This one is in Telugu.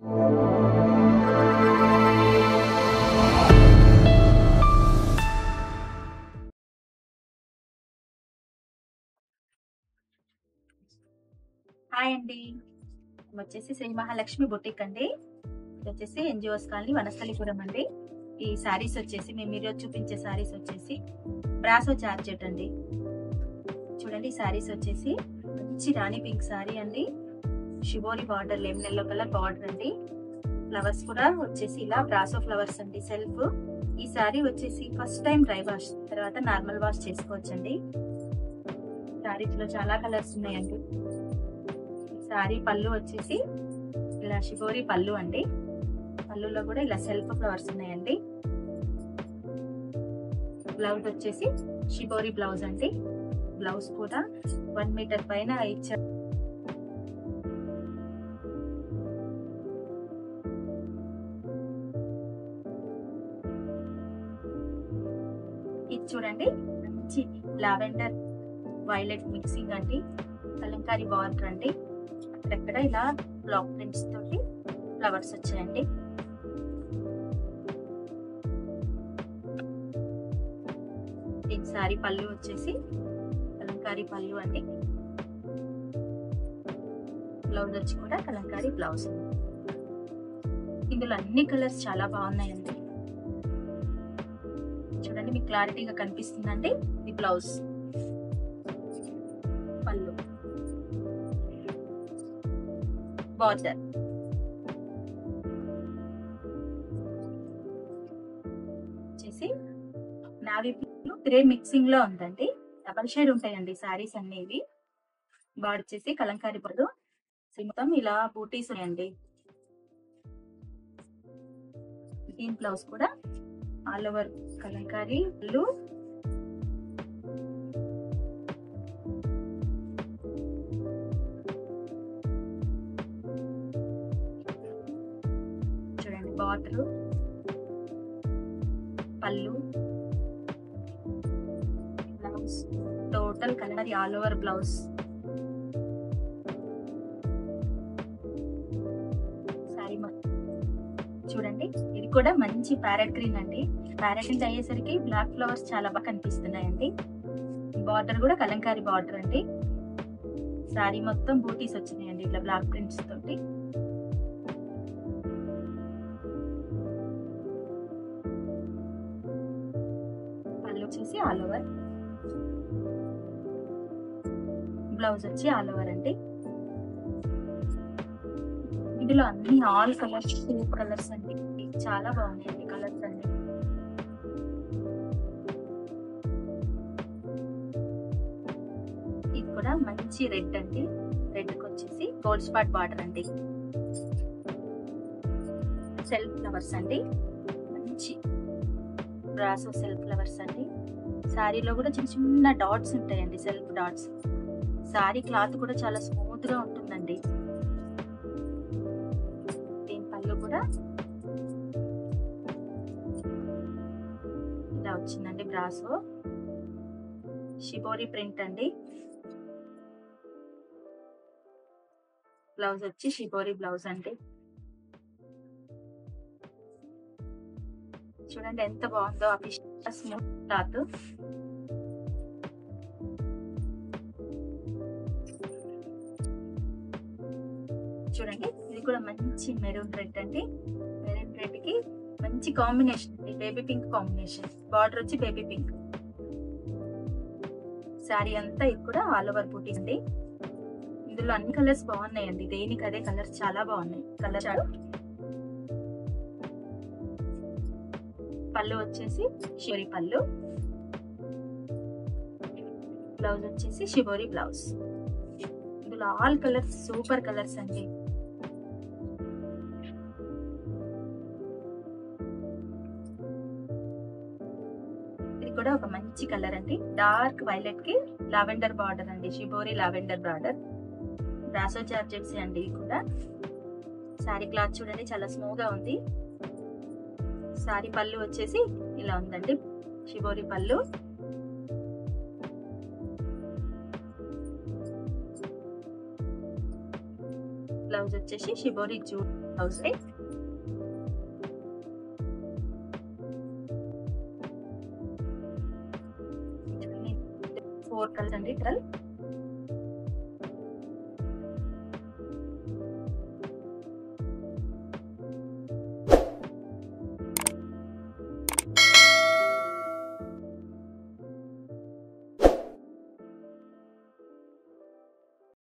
హాయ్ అండి. వచ్చేసి శ్రీ మహాలక్ష్మి బొటిక్ అండి. ఇది వచ్చేసి ఎన్జిఓస్ కాలనీ వనస్థలిపురం అండి. ఈ శారీస్ వచ్చేసి మేము ఈరోజు చూపించే శారీస్ వచ్చేసి బ్రాసో జార్జెట్ అండి. చూడండి ఈ శారీస్ వచ్చేసి మంచి రాణి పింక్ శారీ అండి. Shibori border lemon yellow colour border అండి. ఫ్లవర్స్ కూడా వచ్చేసి ఇలా బ్రాసో ఫ్లవర్స్ అండి. సెల్ఫ్ ఈ శారీ వచ్చేసి ఫస్ట్ టైం డ్రై వాష్ తర్వాత నార్మల్ వాష్ చేసుకోవచ్చండి. శారీస్ లో చాలా కలర్స్ ఉన్నాయండి. శారీ పళ్ళు వచ్చేసి ఇలా షిబోరి పళ్ళు అండి. పళ్ళులో కూడా ఇలా సెల్ఫ్ ఫ్లవర్స్ ఉన్నాయండి. బ్లౌజ్ వచ్చేసి షిబోరి బ్లౌజ్ అండి. బ్లౌజ్ కూడా 1 మీటర్ పైన ఇచ్చారు. ఇది చూడండి మంచి లావెండర్ వైలెట్ మిక్సింగ్ అండి. కలంకారీ బార్డర్ అండి. అక్కడక్కడ ఇలా బ్లాక్ ప్రింట్స్ తోటి ఫ్లవర్స్ వచ్చాయండి. ఈ సారీ పళ్ళు వచ్చేసి కలంకారీ పళ్ళు అండి. బ్లౌజ్ వచ్చి కూడా కలంకారీ బ్లౌజ్. ఇందులో అన్ని కలర్స్ చాలా బాగున్నాయండి. చూడండి మీకు క్లారిటీగా కనిపిస్తుందండి. ఇది బ్లౌజ్, పళ్ళు, బార్డర్. వచ్చేసి నావీ బ్లూ గ్రే మిక్సింగ్ లో ఉందండి. డబల్ షేడ్ ఉంటాయండి సారీస్ అన్ని. బార్డర్ వచ్చేసి కలంకారీ పళ్ళు, మొత్తం ఇలా బూటీస్ ఉన్నాయండి. దీని బ్లౌజ్ కూడా ఆల్ ఓవర్ కలంకారీ పళ్ళు, చూడండి బార్డర్, పళ్ళు, blouse total colour all over blouse. Sorry చూడండి ఇది కూడా మంచి ప్యారెట్ గ్రీన్ అండి. ప్యారెట్ గ్రీన్ అయ్యేసరికి బ్లాక్ ఫ్లవర్స్ చాలా బాగా కనిపిస్తున్నాయండి. బార్డర్ కూడా కలంకారీ బార్డర్ అండి. సారీ మొత్తం బూటీస్ వచ్చినాయండి ఇట్లా బ్లాక్ ప్రింట్స్ తోటి. పళ్ళు వచ్చేసి ఆల్ ఓవర్, బ్లౌజ్ వచ్చి ఆల్ ఓవర్ అండి. ఇందులో అన్ని ఆల్ కలర్స్, 2 కలర్స్ అండి. చాలా బాగున్నాయండి కలర్స్ అన్ని. ఇది కూడా మంచి రెడ్ అండి. రెడ్ కి వచ్చేసి గోల్డ్ స్పాట్ బార్డర్ అండి. సెల్ఫ్ ఫ్లవర్స్ అండి. మంచి బ్రాసో సెల్ఫ్ ఫ్లవర్స్ అండి. శారీలో కూడా చిన్న చిన్న డాట్స్ ఉంటాయండి, సెల్ఫ్ డాట్స్. శారీ క్లాత్ కూడా చాలా స్మూత్ గా ఉంటుందండి. దీని పళ్ళు కూడా ఇలా వచ్చిందండి. బ్రాసో షిబోరి ప్రింట్ అండి. బ్లౌజ్ వచ్చి షిబోరి బ్లౌజ్ అండి. చూడండి ఎంత బాగుందో ఆ స్మూత్ క్లాత్. చూడండి ఇది కూడా మంచి మెరూన్ రెడ్ అండి. మెరూన్ రెడ్ కి మంచి కాంబినేషన్ అండి, బేబీ పింక్ కాంబినేషన్. బార్డర్ వచ్చి బేబీ పింక్. శారీ అంతా ఇది కూడా ఆల్ ఓవర్ బూటీ అండి. ఇందులో అన్ని కలర్స్ బాగున్నాయండి. దేనికి అదే కలర్స్ చాలా బాగున్నాయి. కలర్ చాలు. పళ్ళు వచ్చేసి షిబోరి పళ్ళు, బ్లౌజ్ వచ్చేసి షిబోరి బ్లౌజ్. ఇందులో ఆల్ కలర్స్ సూపర్ కలర్స్ అండి. ఇది కూడా ఒక మంచి కలర్ అండి. డార్క్ వైలెట్ కి లావెండర్ బార్డర్ అండి. Shibori lavender border. Brasso georgettes అండి. ఇది కూడా శారీ క్లాత్ చూడండి చాలా స్మూత్ గా ఉంది. శారీ పళ్ళు వచ్చేసి ఇలా ఉందండి, షిబోరి పళ్ళు. బ్లౌజ్ బ్లౌజ్ వచ్చేసి షిబోరి జూట్ బ్లౌజ్. 4 కలర్స్ అండి. 12